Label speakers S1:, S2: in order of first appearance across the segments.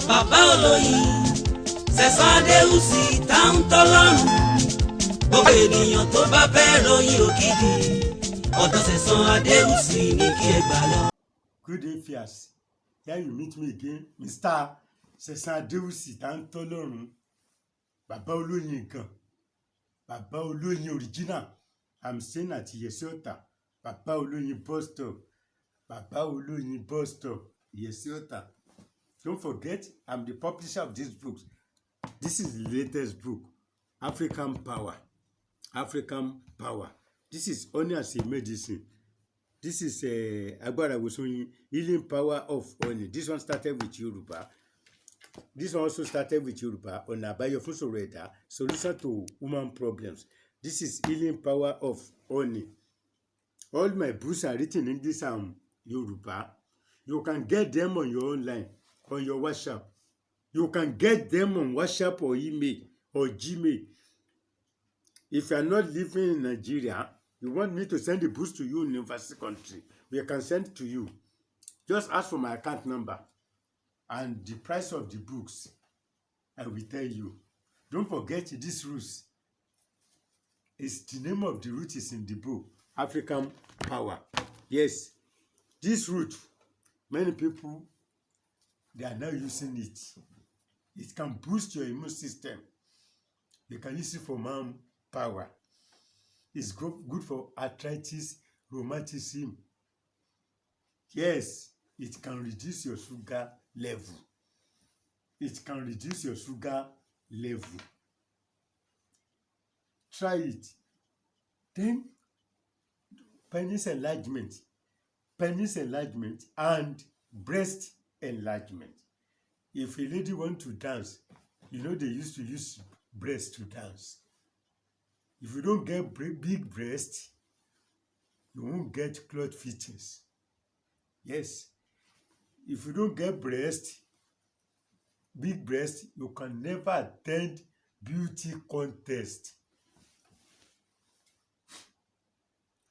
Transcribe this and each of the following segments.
S1: bàbá olóyin Sẹ̀san Adéwùsì táwọn tọ́lọ́run gbogbo ènìyàn tó bá fẹ́ ròyìn ògidì ọ̀dọ̀ Sẹ̀san Adéwùsì ní kí ẹ gbà lọ.
S2: Good day, Fias. Here you meet me again, Mr. Sẹ̀san Adéwùsì táwọn tọ́lọ́run, bàbá olóyin nǹkan, bàbá olóyin original. I'm staying at Yesiota, bàbá olóyin bus stop, bàbá olóyin bus stop, Yesiota. Don't forget, I'm the publisher of this book. This is the latest book, African Power. African Power. This is honey as a medicine. This is Agbára Ìwòsàn, healing power of honey. This one started with Yoruba. This one also started with Yoruba. Ọ̀nà àbáyọ fún ìṣòro ẹ̀dá, solution to human problems. This is healing power of honey. All my books are written in English and Yoruba. You can get them on your online, on your WhatsApp. You can get them on WhatsApp or email or Gmail. If you are not living in Nigeria, you want me to send the books to you in university country, we can send to you. Just ask for my account number and the price of the books. I will tell you. Don't forget this rules. It's the name of the root is in the book, African Power. Yes, this root, many people, they are now using it. It can boost your immune system. You can use it for power. It's good for arthritis, rheumatism. Yes, it can reduce your sugar level. It can reduce your sugar level. Try it. Then, penis enlargement and breast enlargement. If a lady wants to dance, you know they used to use breast to dance. If you don't get big breast, you won't get cloth fittings. Yes. If you don't get big breast, you can never attend beauty contest.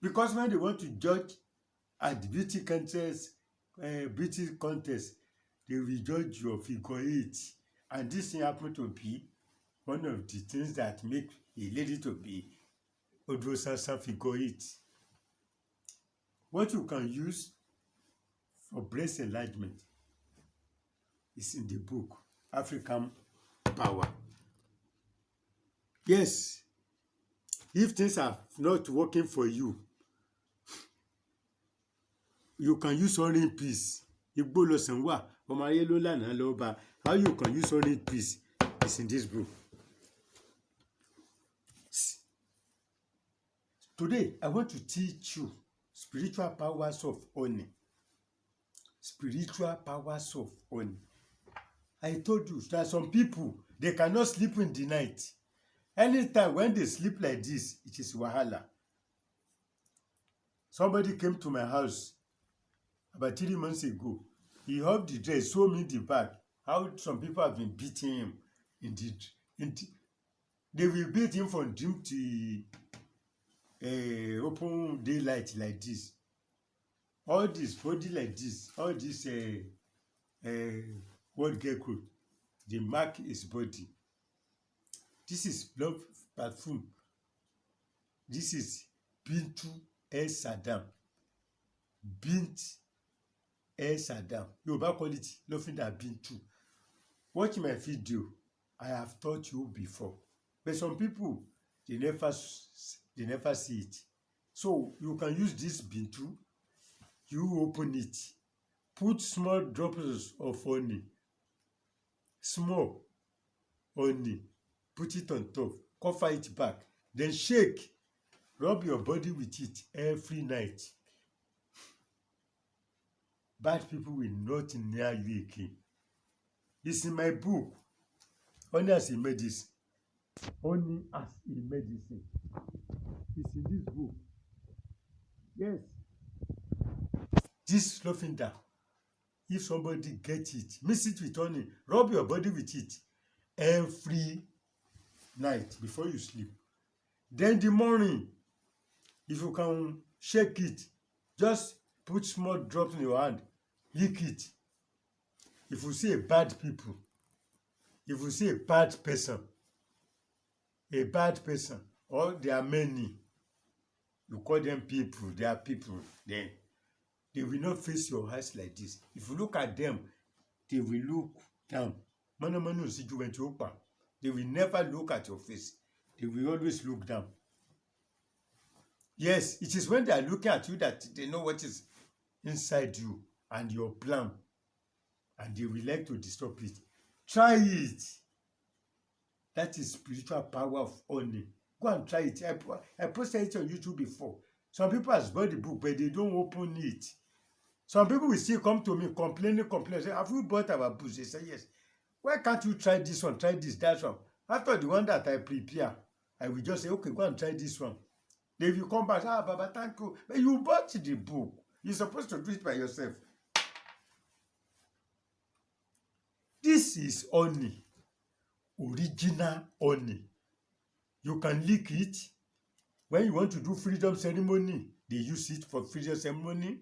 S2: Because when they want to judge at the beauty contest, they will judge your figure 8. And this thing happen to be one of the things that make a lady to be Odosansan figure 8. What you can use for breast enlargement is in the book, African Power. Yes, if things are not working for you, you can use orange peas. Igbo losan wa, ọmọ ayé ló lànà lọ́ba. How you can use orange peas is in this book. Today, I want to teach you spiritual powers of honey. Spiritual powers of honey. I told you that some people, they cannot sleep in the night. Anytime when they sleep like this, it is wahala. Somebody came to my house about 3 months ago. He hugged the dress, showed me the bag. How some people have been beating him they will beat him from dream to open daylight like this. All this body like this, all this what gecko, they mark his body. This is love perfume. This is Bintu El Saddam. Bint El Saddam. Yoruba call it Lofinda Bintu. Watch my video. I have taught you before. But some people, they never see it. So you can use this Bintu. You open it. Put small drops of honey. Small honey. Put it on top. Cover it back. Then shake. Rub your body with it every night. Bad people will not near you again. It's in my book, Honey as a Medicine. Honey as a Medicine. It's in this book. Yes. This lavender, if somebody gets it, mix it with honey, rub your body with it every night before you sleep. Then the morning, if you can shake it, just put small drops in your hand, lick it. If you see a bad people, if you see a bad person, or there are many, you call them people, they are people, then they will not face your eyes like this. If you look at them, they will look down. They will never look at your face. They will always look down. Yes, it is when they are looking at you that they know what is inside you and your plan, and they will like to disturb it. Try it. That is spiritual power of honey. Go and try it. I posted it on YouTube before. Some people has bought the book, but they don't open it. Some people will still come to me complaining, say, have you bought our book? They say, yes. Why can't you try this one, try this, that one? After the one that I prepare, I will just say, okay, go and try this one. Then if you come back, Baba, thank you. But you bought the book. You're supposed to do it by yourself. This is honey. Original honey. You can lick it. When you want to do freedom ceremony, they use it for freedom ceremony.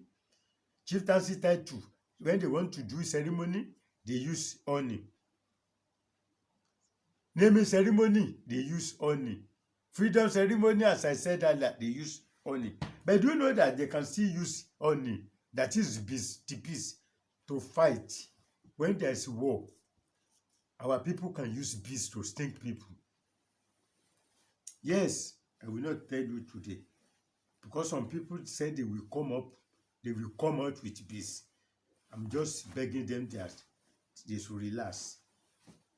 S2: Chieftaincy title, when they want to do ceremony, they use honey. Naming ceremony, they use honey. Freedom ceremony, as I said earlier, they use honey. But do you know that they can still use honey, that is the bees, to fight when there is war? Our people can use bees to sting people. Yes, I will not tell you today, because some people said they will come out with bees. I'm just begging them that they should relax.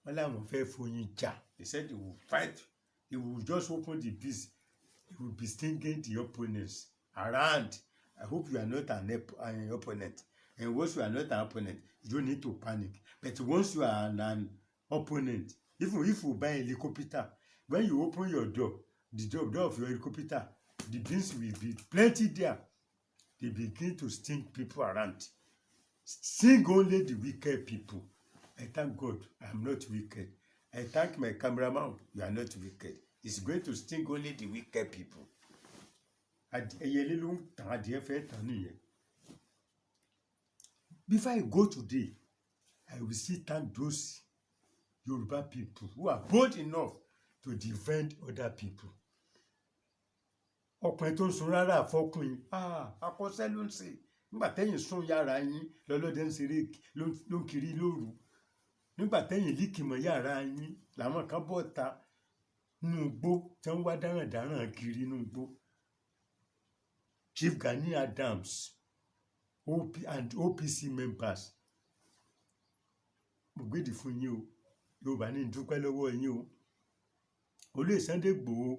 S2: They said they will fight. They will just open the bees. They will be stinging the opponents around. I hope you are not an opponent. And once you are not an opponent, you don't need to panic. But once you are an opponent, even if you buy a helicopter, when you open your door, the door of your helicopter, the bees will be plenty there. They begin to sting people around. Sting only the wicked people. I thank God I am not wicked. I thank my cameraman, you are not wicked. It's going to sting only the wicked people. Before I go today, I will still thank those Yoruba people who are bold enough to defend other people. Ọkùnrin tó ń sun rárá àfọkùnrin akọ́ṣẹ́ ló ń ṣe nígbà tẹ́yìn sún yàrá yín lọ́lọ́dẹ ń ṣeré ló ń kiri lóru nígbà tẹ́yìn líkìmọ̀ yàrá yín làwọn kan bọ̀ ta nínú igbó tí wọ́n wá dáràndáràn kiri nínú igbó. Chief Gani Adams and OPC members, mo gbèdì fún yín o, Yorùbá ní dúpẹ́ lọ́wọ́ yín o. Olóyè Sunday Igboho,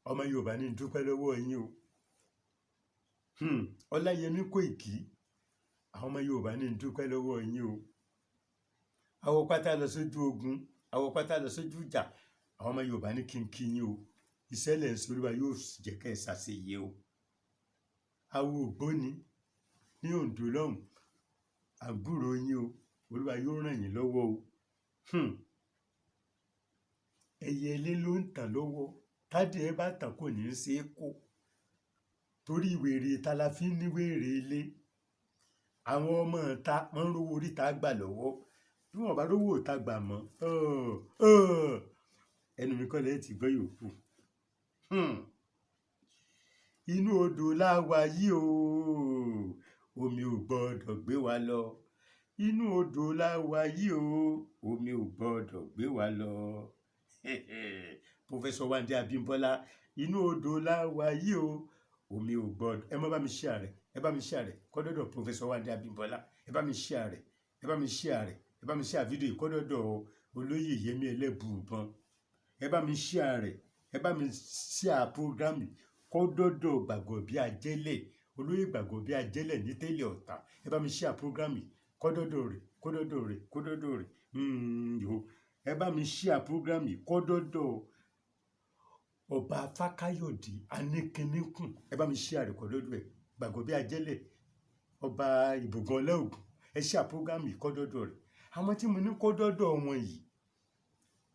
S2: ọmọ Yorùbá ní dúpẹ́ lọ́wọ́ yín o. Ọláyẹmí Kóìkí, àwọn ọmọ Yorùbá ní dúpẹ́ lọ́wọ́ yín o. Àwọn pátá lọ sójú ogun, àwọn pátá lọ sójú ìjà, àwọn ọmọ Yorùbá ní kí n kí yín o. Ìṣẹ̀lẹ̀ ìṣòro wa yóò jẹ́ kẹ́ ẹ ṣàṣeyẹ o. Àwọn Ògbóni ní Oǹdó lọ́hùn, àbúrò yín o, Olúwa yóò ràn yín lọ́wọ́ o. Ẹyẹ ilé ló ń tàn lọ́wọ́, tádìẹ bá tàn kò ní í ṣe é kó. Torí wèrè ta la fi ń ní wèrè ilé. Àwọn ọmọ ìta wọ́n ń rówó oríta gbà lọ́wọ́. Bí wọ́n bá rówó ìta gbà mọ́, ẹnu mi kọ́ lẹ́yìn tí gbọ́ yòókù. Inú odò láwa yìí o, omi ò gbọ́dọ̀ gbé wa lọ. Inú odò láwa yìí o, omi ò gbọ́dọ̀ gbé wa lọ. Professor Wande Abímbọ́lá, inú odò láwa yìí o, omi ò gbọ́dọ̀. Ẹ má bá mi share rẹ̀, ẹ bá mi share rẹ̀ kọ́dọ̀dọ̀ Professor Wande Abímbọ́lá, ẹ bá mi share rẹ̀, ẹ bá mi share rẹ̀, ẹ bá mi share fídíò yìí kọ́dọ̀dọ̀ olóyè Yẹmí Ẹlẹ́bùúbọn, ẹ bá mi share rẹ̀, ẹ bá mi share program kọ́dọ̀dọ̀ Gbàgọ̀bíajẹ́lẹ̀, olóyè Gbàgọ̀bíajẹ́lẹ̀ ní Tẹ́lẹ̀ Ọ̀tà, ẹ bá mi share program kọ́dọ̀dọ̀ rẹ̀. Ẹ bá mi share program kọ́dọ̀dọ̀ Ọba Fákáyọ̀dé Aníkíníkùn, ẹ bá mi share rẹ̀ kọ́dọ̀dọ̀ ẹ̀. Gbàgọ̀bíajẹ́lẹ̀, Ọba Ìbùgàn Ọlẹ́ògùn, ẹ share program kọ́dọ̀dọ̀ rẹ̀. Àwọn tí mo ní kọ́dọ̀dọ̀ wọn yìí,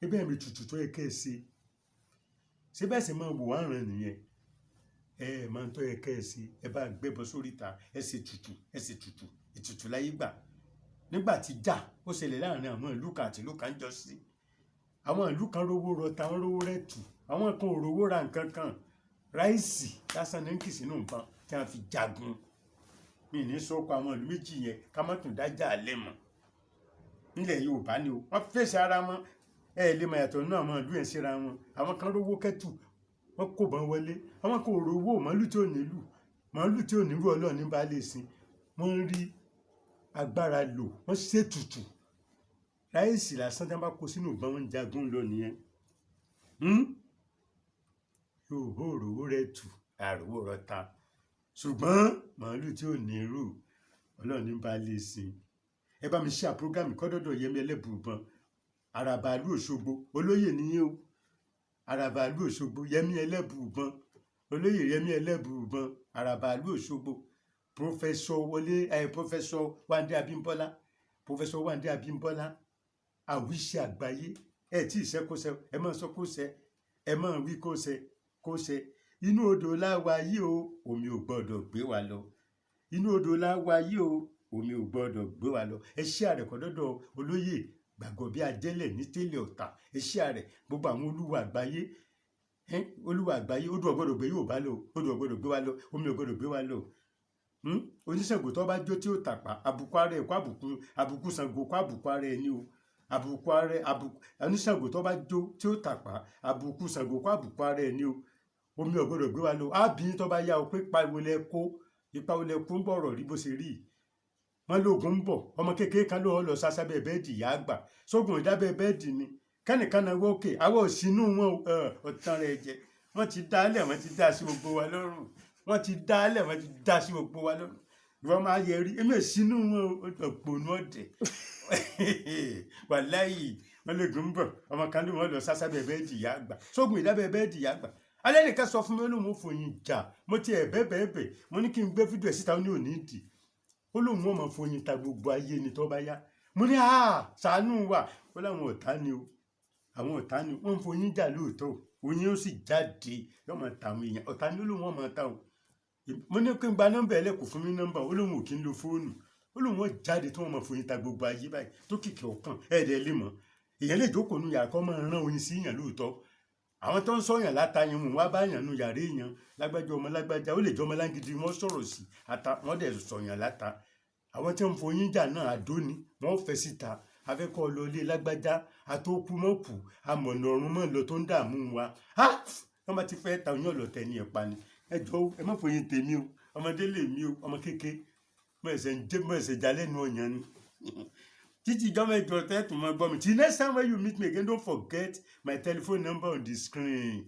S2: ebe mi tutù tó yẹ kẹ́ ẹ ṣe. Ṣé bẹ́ẹ̀ sì máa wò wá ràn nìyẹn? Ẹ máa ń tọ́ yẹ kẹ́ ẹ ṣe. Ẹ bá gbẹ́bọ sórí ìta, ẹ ṣe tutù, ètùtù láyé gbà. nígbà tí jà ó ṣẹlẹ̀ láàrin àwọn ìlú kan àti ìlú kan jọ sí àwọn ìlú kan rówó rọta wọn rówó rẹ̀tù àwọn kan ò rówó ra nǹkan kan ráìsì lásán ní kì sínú nǹkan tí wọ́n fi jagun mi ní sọ́kọ àwọn ìlú méjì yẹn ká má tún dájà alẹ́ mọ́ nílẹ̀ Yorùbá ni o wọ́n fèsì ara wọn lè mọ̀ yàtọ̀ nínú àwọn ìlú yẹn síra wọn àwọn kan rówó kẹ́tù wọ́n kò bọ́n wọlé àwọn kan ò rówó màálù tí ò nílù màálù tí ò nírú Ọlọ́run ní bá lè sìn wọ́n rí agbára lò wọ́n ṣètùtù ráìsì lásán tí wọ́n bá kó sínú ìbọn wọn jagun lọ nìyẹn Yorùbá ò rówó rẹ̀ tù àròwó rọta ṣùgbọ́n màálù tí ò nírú Ọlọ́run ní bá lè sìn ẹ bá mi ṣe àpúrógámì kọ́dọ̀dọ̀ Yẹmí Ẹlẹ́bùúbọn Àràbàlú Òṣogbo olóyè nìyẹn o Àràbàlú Òṣogbo Yẹmí Ẹlẹ́bùúbọn olóyè Yẹmí Ẹlẹ́bùúbọn Àràbàlú Òṣogbo pọfẹsọ Wándé Abímbọ́lá àwíṣẹ àgbáyé ẹ tí ì ṣẹkọṣẹ ẹ máa sọ kóṣẹ ẹ máa wí kóṣẹ inú odò láwa yìí o omi ò gbọ́dọ̀ gbé wa lọ inú odò láwa yìí o omi ò gbọ́dọ̀ gbé wa lọ ẹ ṣí àrẹ̀kọ́ dọ́dọ̀ olóyè gbàgbọ́ bí ajẹ́lẹ̀ ní tẹ́lẹ̀ Ọ̀tà ẹ ṣí àrẹ̀ gbogbo àwọn olúwa àgbáyé odò ọ̀gbọ́dọ̀ gbé Yorùbá lọ odò ọ̀gbọ́dọ̀ gbé wa lọ omi ọ̀gbọ́dọ̀ gbé wa lọ oníṣègùn tó bá jó tí ó tàpá àbùkù ara ẹ̀ kó àbùkù Ṣàngó kó àbùkù ara ẹ̀ ní o àbùkù ara oníṣègùn tó bá jó tí ó tàpá àbùkù Ṣàngó kó àbùkù ara ẹ̀ ní o omi ọ̀gbọ́dọ̀ gbé wa lọ ábìyín tó bá yá o pé ipa wo lẹ kó ń bọ̀rọ̀ rí bó ṣe rí wọn lóògùn ń bọ̀ ọmọ kékeré kan ló lọ sásábẹ́ bẹ́ẹ̀dì ìyá àgbà sógun ìdábẹ́ bẹ́ẹ̀dì ni kẹ́nìkan náà wọ́ òkè àwọn òsínú wọn ọ̀tàn rẹ̀ jẹ wọ́n ti dálẹ̀ wọ́n ti dá sí gbogbo wa lọ́rùn wọ́n ti dálẹ̀ wọ́n ti dá sí gbogbo wa lọ́rùn ìwọ́n máa yẹ rí èmi òsínú wọn òpònú ọ̀dẹ̀ wàláyì wọn lóògùn ń bọ̀ ọmọ kan ló wọn lọ sásábẹ́ bẹ́ẹ̀dì ìyá àgbà sógun ìdábẹ́ bẹ́ẹ̀dì ìyá àgbà alẹ́ nìkan sọ fún mi olóhùn fòyìn jà mo ti ẹ̀ bẹ́ẹ̀ mo ní kí n gbé fídíò ẹ̀ síta ó ní òní ìdì ó lóun wọn máa foyín ta gbogbo ayé ni tó bá yá mo ní ṣàánú wa ó láwọn ọ̀tá ni o àwọn ọ̀tá ni wọ́n ń foyín jà lóòótọ́ oyin ó sì jáde yóò máa ta àwọn èèyàn ọ̀tá ni ó lóun wọn máa ta o mo ní kí n gba nọ́mbà ẹlẹ́kùn fún mi nọ́mbà ó lóun ò kí ń lo fóònù ó lóun wọn jáde tí wọ́n máa foyín ta gbogbo ayé báyìí tó kìkì ọ̀kan ẹ̀ẹ́dẹ̀ lè mọ̀ èèyàn lè jókòó nu yàrá kọ́ máa rán oyin sí yàn lóòótọ́ àwọn tó ń sọyàn láta yẹn wọn wá bá yàn nu yàrá èèyàn lágbájá ọmọ lágbájá ó lè jọ ọmọ lágídí wọn sọ̀rọ̀ sí ata wọn dẹ̀ sọyàn láta àwọn tí ń foyín jà náà àdó ni wọn fẹ́ síta afẹ́kọ́ lọlé lágbájá àtòkù mọ́kù amọ̀nà ọ̀run mọ́ lọ tó ń dààmú wa wọ́n bá ti fẹ́ ta oyún ọ̀lọ́tẹ̀ ní ẹ̀pa ni ẹ jọ ẹ má foyín tèmi o ọmọdé lè mí o ọmọ kéke mọ ẹsẹ̀ jà lẹ́nu ọ̀yàn ni títí ìjọba ìjọ tẹ́tù mọ́ gbọ́ mi till next time when you meet me again don't forget my telephone number on the screen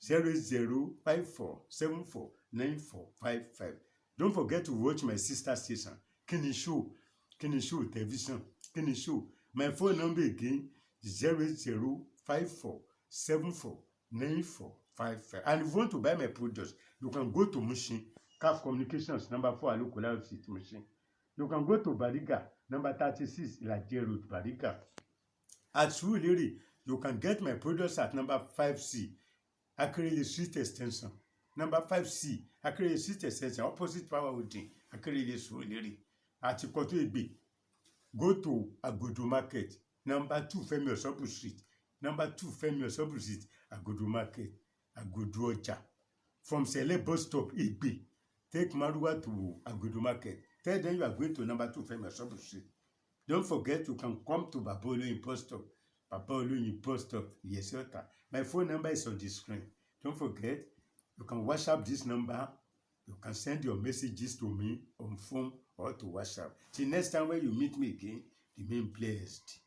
S2: 0054749455. Don't forget to watch my sister station Kini Show television Kini Show. My phone number again is 0054749455. And if you want to buy my products, you can go to Mushin CAF Communications number 4 Alukola Street Mushin. You can go to Bariga number 36 Ilaje Road Bariga. At Surulere, you can get my products at number 5C Akerele Street Extension. Number 5C Akerele Street Extension opposite Power Holding Akerele Surulere. At Ikoto Egbe, go to Agodo Market. Number 2 Femi Osobu Street. Number 2 Femi Osobu Street Agodo Market Agodo Ọjà. From Sele bus stop Egbe, take Maruwa to Agodo Market. Tell them you are going to number 2 Femi Osobu Street. Don't forget you can come to Baba Oloyin bus stop. Baba Oloyin bus stop Yesota. My phone number is on the screen. Don't forget, you can WhatsApp this number. You can send your messages to me on phone or to WhatsApp. Till next time when you meet me again, remain blessed.